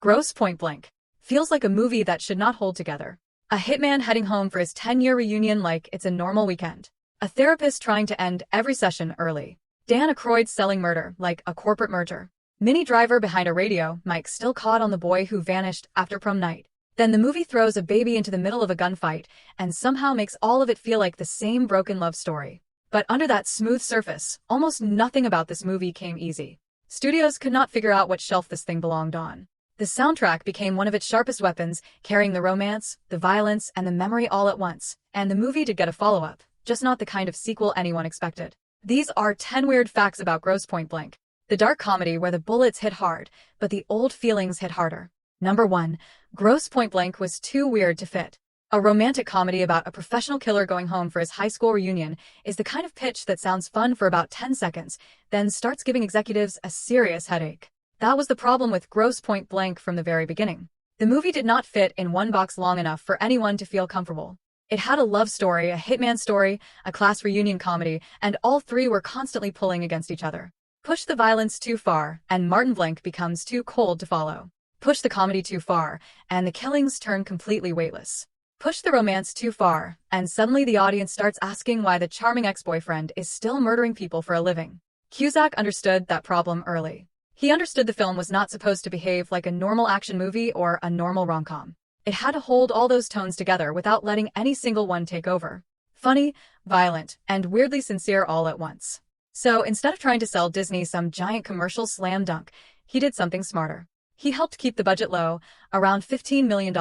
Grosse Pointe Blank feels like a movie that should not hold together. A hitman heading home for his 10-year reunion like it's a normal weekend. A therapist trying to end every session early. Dan Aykroyd selling murder like a corporate merger. Minnie Driver behind a radio mic still caught on the boy who vanished after prom night. Then the movie throws a baby into the middle of a gunfight and somehow makes all of it feel like the same broken love story. But under that smooth surface, almost nothing about this movie came easy. Studios could not figure out what shelf this thing belonged on. The soundtrack became one of its sharpest weapons, carrying the romance, the violence, and the memory all at once. And the movie did get a follow-up, just not the kind of sequel anyone expected. These are 10 weird facts about Grosse Pointe Blank. The dark comedy where the bullets hit hard, but the old feelings hit harder. Number 1. Grosse Pointe Blank was too weird to fit. A romantic comedy about a professional killer going home for his high school reunion is the kind of pitch that sounds fun for about 10 seconds, then starts giving executives a serious headache. That was the problem with Grosse Pointe Blank from the very beginning. The movie did not fit in one box long enough for anyone to feel comfortable. It had a love story, a hitman story, a class reunion comedy, and all three were constantly pulling against each other. Push the violence too far, and Martin Blank becomes too cold to follow. Push the comedy too far, and the killings turn completely weightless. Push the romance too far, and suddenly the audience starts asking why the charming ex-boyfriend is still murdering people for a living. Cusack understood that problem early. He understood the film was not supposed to behave like a normal action movie or a normal rom-com. It had to hold all those tones together without letting any single one take over. Funny, violent, and weirdly sincere all at once. So instead of trying to sell Disney some giant commercial slam dunk, he did something smarter. He helped keep the budget low, around $15 million,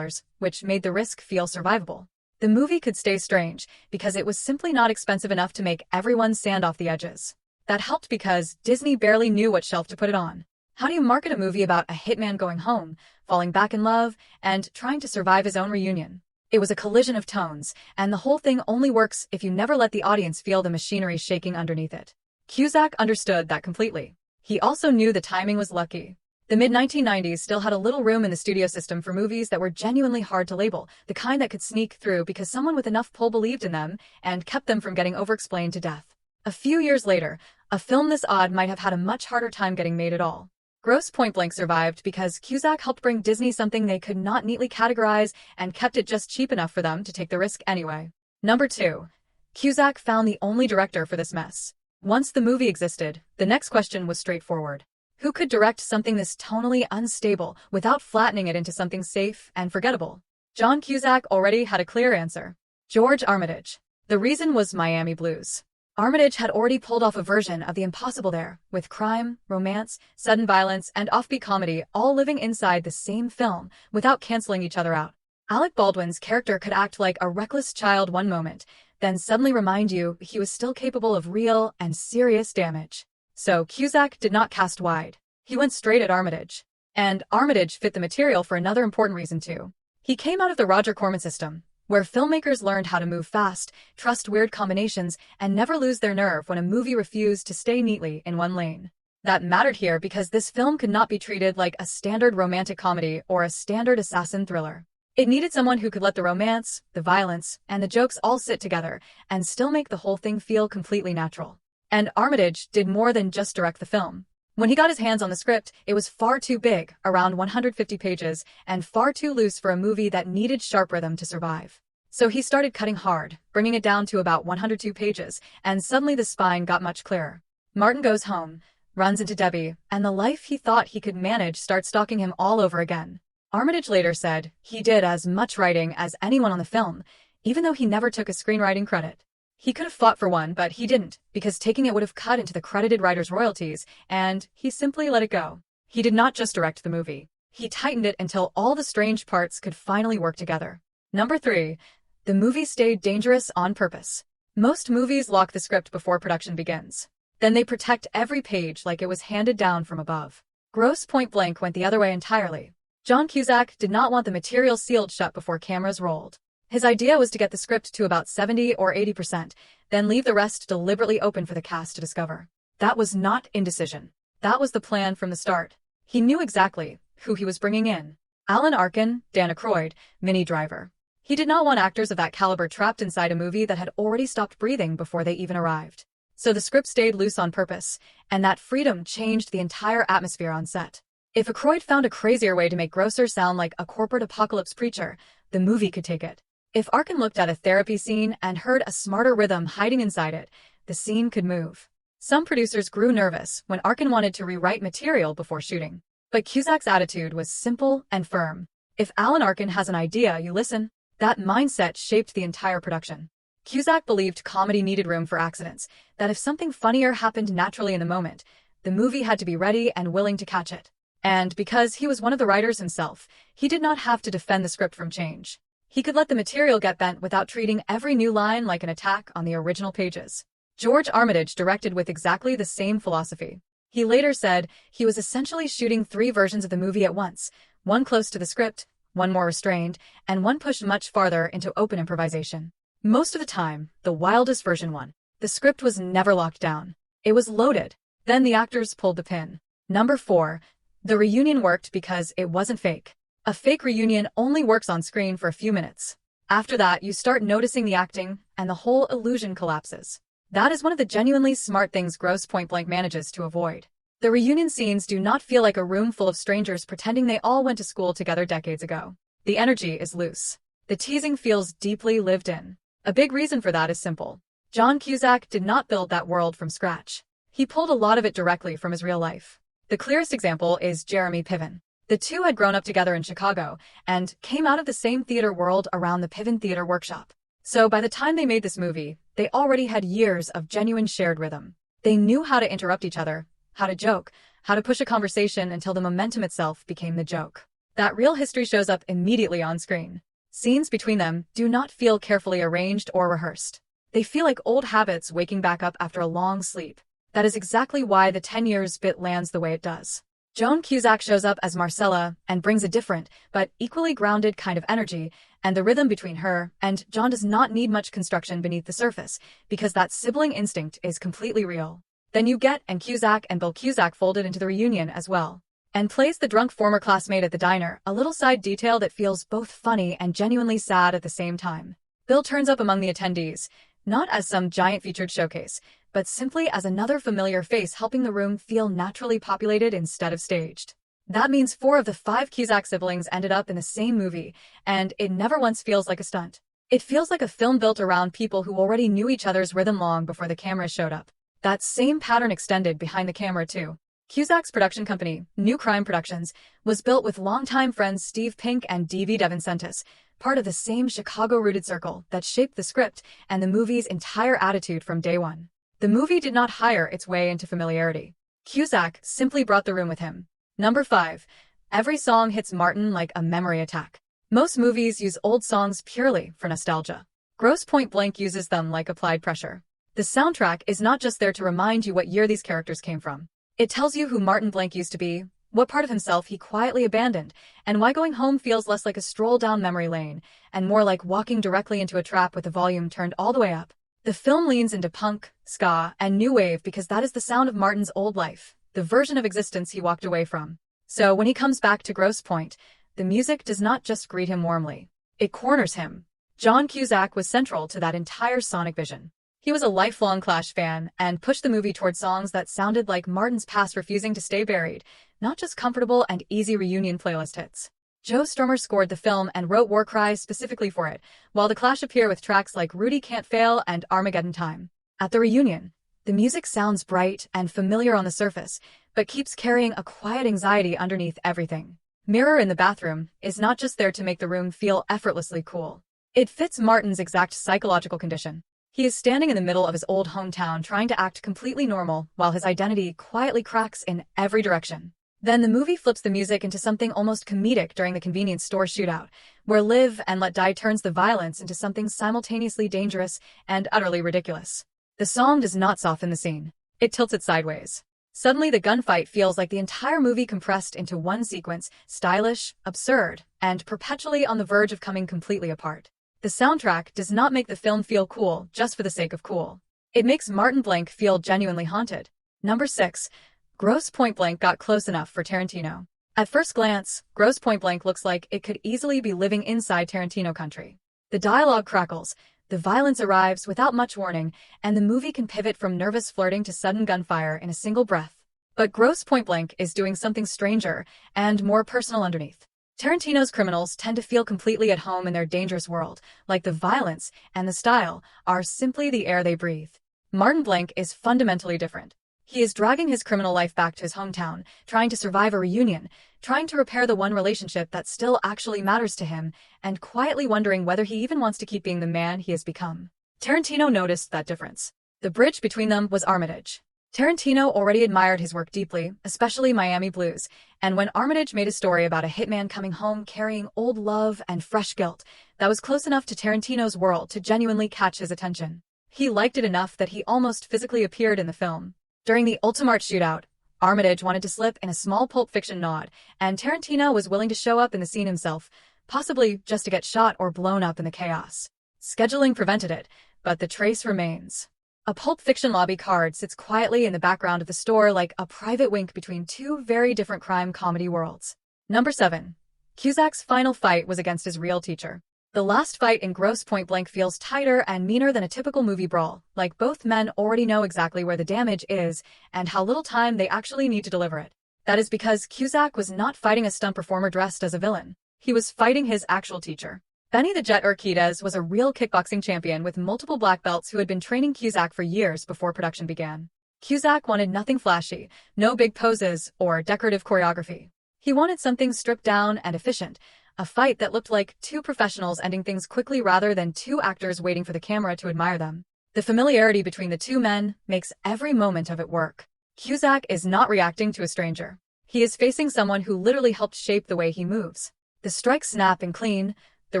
which made the risk feel survivable. The movie could stay strange because it was simply not expensive enough to make everyone stand off the edges. That helped because Disney barely knew what shelf to put it on. How do you market a movie about a hitman going home, falling back in love, and trying to survive his own reunion? It was a collision of tones, and the whole thing only works if you never let the audience feel the machinery shaking underneath it. Cusack understood that completely. He also knew the timing was lucky. The mid-1990s still had a little room in the studio system for movies that were genuinely hard to label, the kind that could sneak through because someone with enough pull believed in them and kept them from getting overexplained to death. A few years later, a film this odd might have had a much harder time getting made at all. Grosse Pointe Blank survived because Cusack helped bring Disney something they could not neatly categorize and kept it just cheap enough for them to take the risk anyway. Number 2. Cusack found the only director for this mess. Once the movie existed, the next question was straightforward. Who could direct something this tonally unstable without flattening it into something safe and forgettable? John Cusack already had a clear answer. George Armitage. The reason was Miami Blues. Armitage had already pulled off a version of the impossible there, with crime, romance, sudden violence, and offbeat comedy all living inside the same film without canceling each other out. Alec Baldwin's character could act like a reckless child one moment, then suddenly remind you he was still capable of real and serious damage. So Cusack did not cast wide. He went straight at Armitage. And Armitage fit the material for another important reason too. He came out of the Roger Corman system, where filmmakers learned how to move fast, trust weird combinations, and never lose their nerve when a movie refused to stay neatly in one lane. That mattered here because this film could not be treated like a standard romantic comedy or a standard assassin thriller. It needed someone who could let the romance, the violence, and the jokes all sit together and still make the whole thing feel completely natural. And Armitage did more than just direct the film. When he got his hands on the script, it was far too big, around 150 pages, and far too loose for a movie that needed sharp rhythm to survive. So he started cutting hard, bringing it down to about 102 pages, and suddenly the spine got much clearer. Martin goes home, runs into Debbie, and the life he thought he could manage starts stalking him all over again. Armitage later said he did as much writing as anyone on the film, even though he never took a screenwriting credit. He could have fought for one, but he didn't, because taking it would have cut into the credited writer's royalties, and he simply let it go. He did not just direct the movie. He tightened it until all the strange parts could finally work together. Number 3. The movie stayed dangerous on purpose. Most movies lock the script before production begins. Then they protect every page like it was handed down from above. Grosse Pointe Blank went the other way entirely. John Cusack did not want the material sealed shut before cameras rolled. His idea was to get the script to about 70 or 80%, then leave the rest deliberately open for the cast to discover. That was not indecision. That was the plan from the start. He knew exactly who he was bringing in. Alan Arkin, Dan Aykroyd, Minnie Driver. He did not want actors of that caliber trapped inside a movie that had already stopped breathing before they even arrived. So the script stayed loose on purpose, and that freedom changed the entire atmosphere on set. If Aykroyd found a crazier way to make Grosser sound like a corporate apocalypse preacher, the movie could take it. If Arkin looked at a therapy scene and heard a smarter rhythm hiding inside it, the scene could move. Some producers grew nervous when Arkin wanted to rewrite material before shooting. But Cusack's attitude was simple and firm. If Alan Arkin has an idea, you listen. That mindset shaped the entire production. Cusack believed comedy needed room for accidents, that if something funnier happened naturally in the moment, the movie had to be ready and willing to catch it. And because he was one of the writers himself, he did not have to defend the script from change. He could let the material get bent without treating every new line like an attack on the original pages. George Armitage directed with exactly the same philosophy. He later said he was essentially shooting 3 versions of the movie at once, one close to the script, one more restrained, and one pushed much farther into open improvisation. Most of the time, the wildest version won. The script was never locked down. It was loaded. Then the actors pulled the pin. Number 4. The reunion worked because it wasn't fake. A fake reunion only works on screen for a few minutes. After that, you start noticing the acting, and the whole illusion collapses. That is one of the genuinely smart things Grosse Pointe Blank manages to avoid. The reunion scenes do not feel like a room full of strangers pretending they all went to school together decades ago. The energy is loose. The teasing feels deeply lived in. A big reason for that is simple. John Cusack did not build that world from scratch. He pulled a lot of it directly from his real life. The clearest example is Jeremy Piven. The two had grown up together in Chicago and came out of the same theater world around the Piven Theater Workshop. So by the time they made this movie, they already had years of genuine shared rhythm. They knew how to interrupt each other, how to joke, how to push a conversation until the momentum itself became the joke. That real history shows up immediately on screen. Scenes between them do not feel carefully arranged or rehearsed. They feel like old habits waking back up after a long sleep. That is exactly why the 10 years bit lands the way it does. John Cusack shows up as Marcella and brings a different, but equally grounded kind of energy, and the rhythm between her and John does not need much construction beneath the surface, because that sibling instinct is completely real. Then you get and Cusack and Bill Cusack folded into the reunion as well. And plays the drunk former classmate at the diner, a little side detail that feels both funny and genuinely sad at the same time. Bill turns up among the attendees, not as some giant featured showcase, but simply as another familiar face helping the room feel naturally populated instead of staged. That means 4 of the 5 Cusack siblings ended up in the same movie, and it never once feels like a stunt. It feels like a film built around people who already knew each other's rhythm long before the camera showed up. That same pattern extended behind the camera too. Cusack's production company, New Crime Productions, was built with longtime friends Steve Pink and D.V. DeVincentis, part of the same Chicago-rooted circle that shaped the script and the movie's entire attitude from day one. The movie did not hire its way into familiarity. Cusack simply brought the room with him. Number 5. Every song hits Martin like a memory attack. Most movies use old songs purely for nostalgia. Grosse Pointe Blank uses them like applied pressure. The soundtrack is not just there to remind you what year these characters came from. It tells you who Martin Blank used to be, what part of himself he quietly abandoned, and why going home feels less like a stroll down memory lane, and more like walking directly into a trap with the volume turned all the way up. The film leans into punk, ska, and new wave because that is the sound of Martin's old life, the version of existence he walked away from. So when he comes back to Grosse Pointe, the music does not just greet him warmly. It corners him. John Cusack was central to that entire sonic vision. He was a lifelong Clash fan and pushed the movie toward songs that sounded like Martin's past refusing to stay buried, not just comfortable and easy reunion playlist hits. Joe Strummer scored the film and wrote War Cry specifically for it, while the Clash appear with tracks like Rudy Can't Fail and Armageddon Time. At the reunion, the music sounds bright and familiar on the surface, but keeps carrying a quiet anxiety underneath everything. Mirror in the Bathroom is not just there to make the room feel effortlessly cool. It fits Martin's exact psychological condition. He is standing in the middle of his old hometown trying to act completely normal while his identity quietly cracks in every direction. Then the movie flips the music into something almost comedic during the convenience store shootout, where Live and Let Die turns the violence into something simultaneously dangerous and utterly ridiculous. The song does not soften the scene. It tilts it sideways. Suddenly the gunfight feels like the entire movie compressed into one sequence, stylish, absurd, and perpetually on the verge of coming completely apart. The soundtrack does not make the film feel cool just for the sake of cool. It makes Martin Blank feel genuinely haunted. Number 6. Grosse Pointe Blank got close enough for Tarantino. At first glance, Grosse Pointe Blank looks like it could easily be living inside Tarantino country. The dialogue crackles, the violence arrives without much warning, and the movie can pivot from nervous flirting to sudden gunfire in a single breath. But Grosse Pointe Blank is doing something stranger and more personal underneath. Tarantino's criminals tend to feel completely at home in their dangerous world, like the violence and the style are simply the air they breathe. Martin Blank is fundamentally different. He is dragging his criminal life back to his hometown, trying to survive a reunion, trying to repair the one relationship that still actually matters to him, and quietly wondering whether he even wants to keep being the man he has become. Tarantino noticed that difference. The bridge between them was Armitage. Tarantino already admired his work deeply, especially Miami Blues, and when Armitage made a story about a hitman coming home carrying old love and fresh guilt, that was close enough to Tarantino's world to genuinely catch his attention. He liked it enough that he almost physically appeared in the film. During the Ultimate Shootout, Armitage wanted to slip in a small Pulp Fiction nod, and Tarantino was willing to show up in the scene himself, possibly just to get shot or blown up in the chaos. Scheduling prevented it, but the trace remains. A Pulp Fiction lobby card sits quietly in the background of the store like a private wink between two very different crime comedy worlds. Number 7. Cusack's final fight was against his real teacher. The last fight in Grosse Pointe Blank feels tighter and meaner than a typical movie brawl, like both men already know exactly where the damage is and how little time they actually need to deliver it. That is because Cusack was not fighting a stunt performer dressed as a villain. He was fighting his actual teacher. Benny the Jet Urquidez was a real kickboxing champion with multiple black belts who had been training Cusack for years before production began. Cusack wanted nothing flashy, no big poses or decorative choreography. He wanted something stripped down and efficient, a fight that looked like two professionals ending things quickly rather than two actors waiting for the camera to admire them. The familiarity between the two men makes every moment of it work. Cusack is not reacting to a stranger. He is facing someone who literally helped shape the way he moves. The strikes snap and clean, the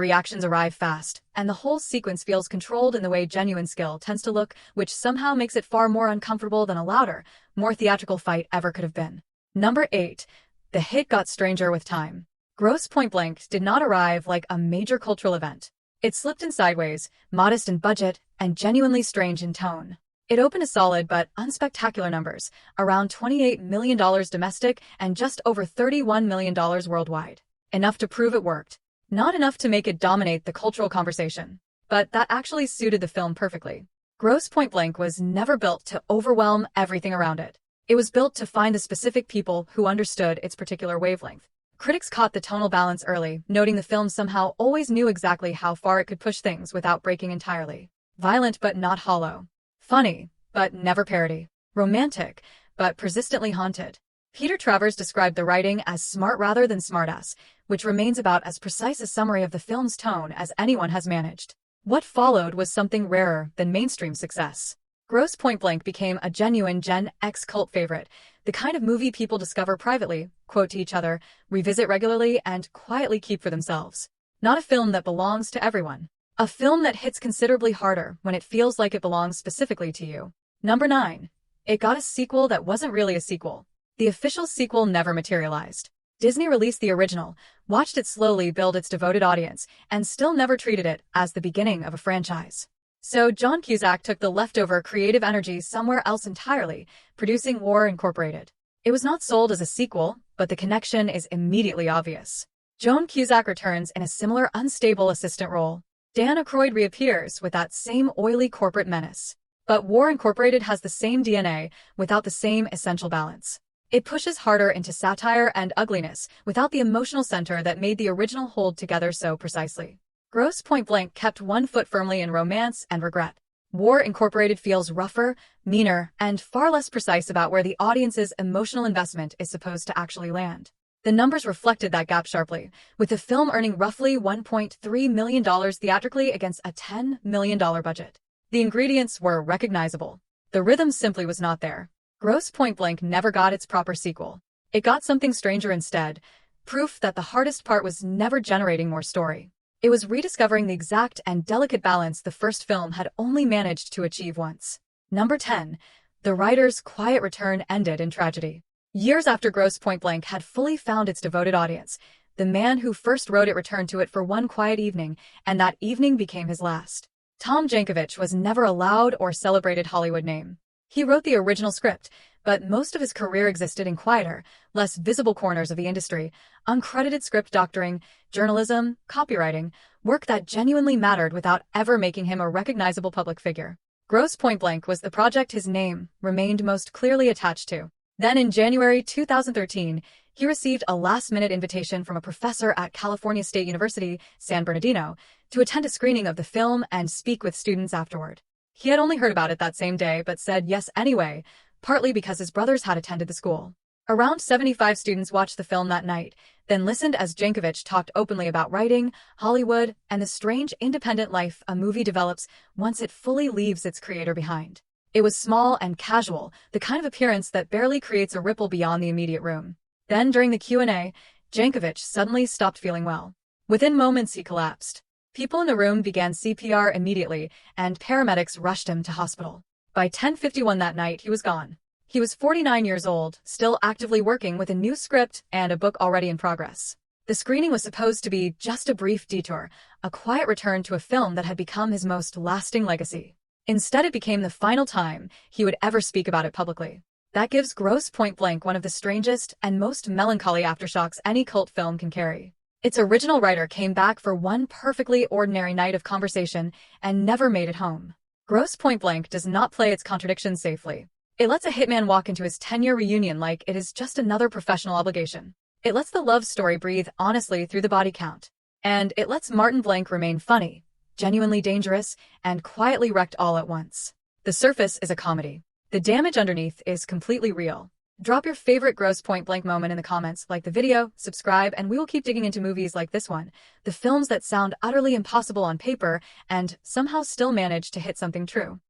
reactions arrive fast, and the whole sequence feels controlled in the way genuine skill tends to look, which somehow makes it far more uncomfortable than a louder, more theatrical fight ever could have been. Number 8. The hit got stranger with time. Grosse Pointe Blank did not arrive like a major cultural event. It slipped in sideways, modest in budget, and genuinely strange in tone. It opened a solid but unspectacular numbers, around $28 million domestic and just over $31 million worldwide. Enough to prove it worked. Not enough to make it dominate the cultural conversation. But that actually suited the film perfectly. Grosse Pointe Blank was never built to overwhelm everything around it. It was built to find the specific people who understood its particular wavelength. Critics caught the tonal balance early, noting the film somehow always knew exactly how far it could push things without breaking entirely. Violent but not hollow. Funny, but never parody. Romantic, but persistently haunted. Peter Travers described the writing as smart rather than smartass, which remains about as precise a summary of the film's tone as anyone has managed. What followed was something rarer than mainstream success. Grosse Pointe Blank became a genuine Gen X cult favorite, the kind of movie people discover privately, quote to each other, revisit regularly, and quietly keep for themselves. Not a film that belongs to everyone. A film that hits considerably harder when it feels like it belongs specifically to you. Number 9. It got a sequel that wasn't really a sequel. The official sequel never materialized. Disney released the original, watched it slowly build its devoted audience, and still never treated it as the beginning of a franchise. So John Cusack took the leftover creative energy somewhere else entirely, producing War Incorporated. It was not sold as a sequel, but the connection is immediately obvious. John Cusack returns in a similar unstable assistant role. Dan Aykroyd reappears with that same oily corporate menace. But War Incorporated has the same DNA without the same essential balance. It pushes harder into satire and ugliness without the emotional center that made the original hold together so precisely. Grosse Pointe Blank kept one foot firmly in romance and regret. War Incorporated feels rougher, meaner, and far less precise about where the audience's emotional investment is supposed to actually land. The numbers reflected that gap sharply, with the film earning roughly $1.3 million theatrically against a $10 million budget. The ingredients were recognizable. The rhythm simply was not there. Grosse Pointe Blank never got its proper sequel. It got something stranger instead, proof that the hardest part was never generating more story. It was rediscovering the exact and delicate balance the first film had only managed to achieve once. Number 10. The writer's quiet return ended in tragedy. Years after Grosse Pointe Blank had fully found its devoted audience, the man who first wrote it returned to it for one quiet evening, and that evening became his last. Tom Jankovich was never a loud or celebrated Hollywood name. He wrote the original script, but most of his career existed in quieter, less visible corners of the industry, uncredited script doctoring, journalism, copywriting, work that genuinely mattered without ever making him a recognizable public figure. Grosse Pointe Blank was the project his name remained most clearly attached to. Then in January 2013, he received a last-minute invitation from a professor at California State University, San Bernardino, to attend a screening of the film and speak with students afterward. He had only heard about it that same day but said yes anyway, partly because his brothers had attended the school. Around 75 students watched the film that night, then listened as Jankovic talked openly about writing, Hollywood, and the strange independent life a movie develops once it fully leaves its creator behind. It was small and casual, the kind of appearance that barely creates a ripple beyond the immediate room. Then, during the Q&A, Jankovic suddenly stopped feeling well. Within moments, he collapsed. People in the room began CPR immediately, and paramedics rushed him to hospital. By 10:51 that night, he was gone. He was 49 years old, still actively working with a new script and a book already in progress. The screening was supposed to be just a brief detour, a quiet return to a film that had become his most lasting legacy. Instead, it became the final time he would ever speak about it publicly. That gives Grosse Pointe Blank one of the strangest and most melancholy aftershocks any cult film can carry. Its original writer came back for one perfectly ordinary night of conversation and never made it home. Grosse Pointe Blank does not play its contradictions safely. It lets a hitman walk into his 10-year reunion like it is just another professional obligation. It lets the love story breathe honestly through the body count. And it lets Martin Blank remain funny, genuinely dangerous, and quietly wrecked all at once. The surface is a comedy. The damage underneath is completely real. Drop your favorite Grosse Pointe Blank moment in the comments, like the video, subscribe, and we will keep digging into movies like this one, the films that sound utterly impossible on paper and somehow still manage to hit something true.